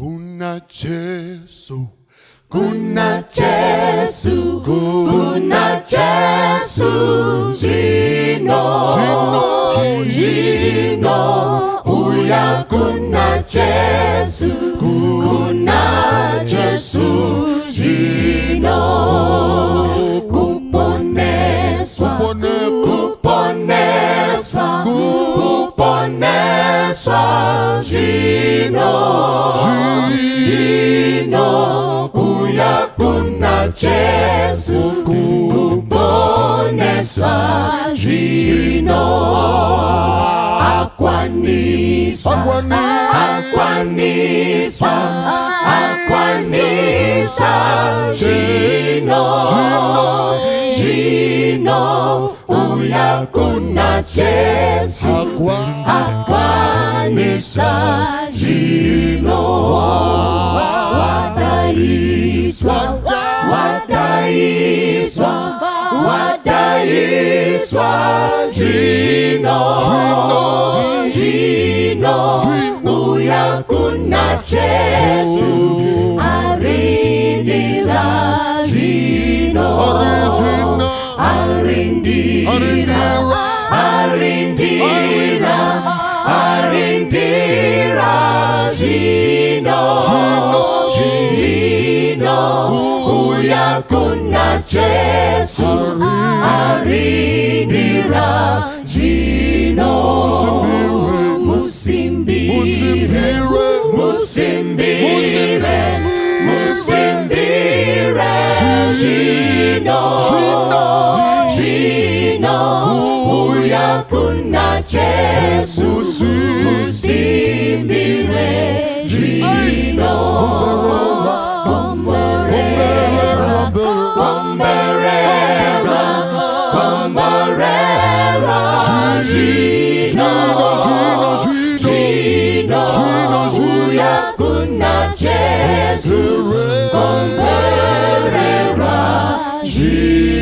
Kuna Yesu, Kuna Yesu, kuna Yesu, Jino, uya kuna Yesu, Jino, kuponeswa, Jino, uya kuna Yesu, kuponeswa, Jino, akwaniswa, Jino, uya kuna Yesu, akwaniswa, Jino, wadaiswa, Jino, uya kuna Yesu, arindira, Jino, arindira, Jino, uya kuna Yesu, arindira, Jino, musimbire, Jino, uya kuna Yesu, musimbire, Jino, Jino, uya kuna Yesu, Jino.